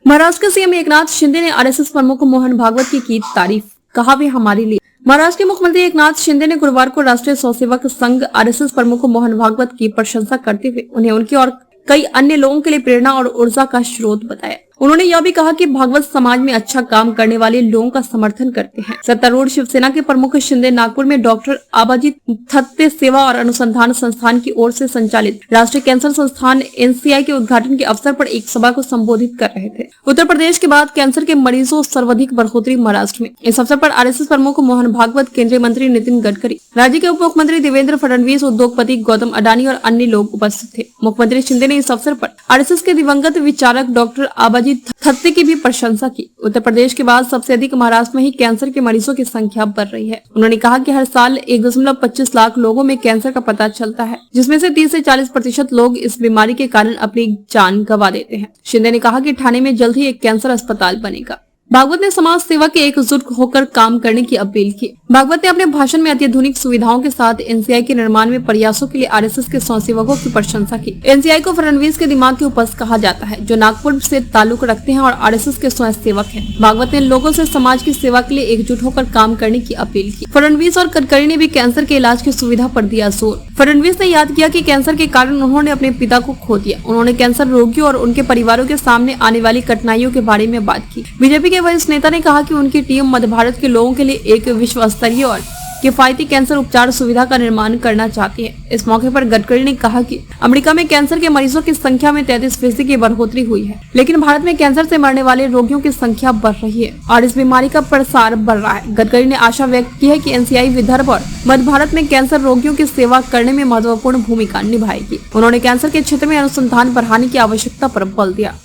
महाराष्ट्र के सीएम एकनाथ शिंदे ने आरएसएस प्रमुख मोहन भागवत की तारीफ, कहा वे हमारे लिए। महाराष्ट्र के मुख्यमंत्री एकनाथ शिंदे ने गुरुवार को राष्ट्रीय स्वयंसेवक संघ आरएसएस प्रमुख मोहन भागवत की प्रशंसा करते हुए उन्हें उनकी और कई अन्य लोगों के लिए प्रेरणा और ऊर्जा का स्रोत बताया। उन्होंने यह भी कहा कि भागवत समाज में अच्छा काम करने वाले लोगों का समर्थन करते हैं। सत्तारूढ़ शिवसेना के प्रमुख शिंदे नागपुर में डॉक्टर आबाजी थत्ते सेवा और अनुसंधान संस्थान की ओर से संचालित राष्ट्रीय कैंसर संस्थान एनसीआई के उद्घाटन के अवसर पर एक सभा को संबोधित कर रहे थे। उत्तर प्रदेश के बाद कैंसर के मरीजों सर्वाधिक बढ़ोतरी महाराष्ट्र में। इस अवसर पर आरएसएस प्रमुख मोहन भागवत, केंद्रीय मंत्री नितिन गडकरी, राज्य के उप मुख्यमंत्री देवेंद्र फडणवीस, उद्योगपति गौतम अडानी और अन्य लोग उपस्थित थे। मुख्यमंत्री शिंदे ने इस अवसर पर आरएसएस के दिवंगत विचारक डॉक्टर आबाजी थत्ते की भी प्रशंसा की। उत्तर प्रदेश के बाद सबसे अधिक महाराष्ट्र में ही कैंसर के मरीजों की संख्या बढ़ रही है। उन्होंने कहा कि हर साल 1.25 लाख लोगों में कैंसर का पता चलता है, जिसमें से 30 से 40% लोग इस बीमारी के कारण अपनी जान गंवा देते हैं। शिंदे ने कहा कि ठाणे में जल्द ही एक कैंसर अस्पताल बनेगा। भागवत ने समाज सेवा के एकजुट होकर काम करने की अपील की। भागवत ने अपने भाषण में अत्याधुनिक सुविधाओं के साथ एनसीआई के निर्माण में प्रयासों के लिए आरएसएस के स्वयंसेवकों की प्रशंसा की। एनसीआई को फडणवीस के दिमाग के उपज कहा जाता है, जो नागपुर से ताल्लुक रखते हैं और आरएसएस के स्वयंसेवक हैं। भागवत ने लोगों से समाज की सेवा के लिए एकजुट होकर काम करने की अपील की। फडणवीस और गडकरी ने भी कैंसर के इलाज की सुविधा पर दिया जोर। फडणवीस ने याद किया कि कैंसर के कारण उन्होंने अपने पिता को खो दिया। उन्होंने कैंसर रोगियों और उनके परिवारों के सामने आने वाली कठिनाइयों के बारे में बात की। बीजेपी के वरिष्ठ नेता ने कहा कि उनकी टीम मध्य भारत के लोगों के लिए एक विश्व स्तरीय और किफायती कैंसर उपचार सुविधा का निर्माण करना चाहती है। इस मौके पर गडकरी ने कहा कि अमेरिका में कैंसर के मरीजों की संख्या में 33% की बढ़ोतरी हुई है, लेकिन भारत में कैंसर से मरने वाले रोगियों की संख्या बढ़ रही है और इस बीमारी का प्रसार बढ़ रहा है। गडकरी ने आशा व्यक्त की है कि एनसीआई विदर्भ और मध्य भारत में कैंसर रोगियों की सेवा करने में महत्वपूर्ण भूमिका निभाएगी। उन्होंने कैंसर के क्षेत्र में अनुसंधान बढ़ाने की आवश्यकता पर बल दिया।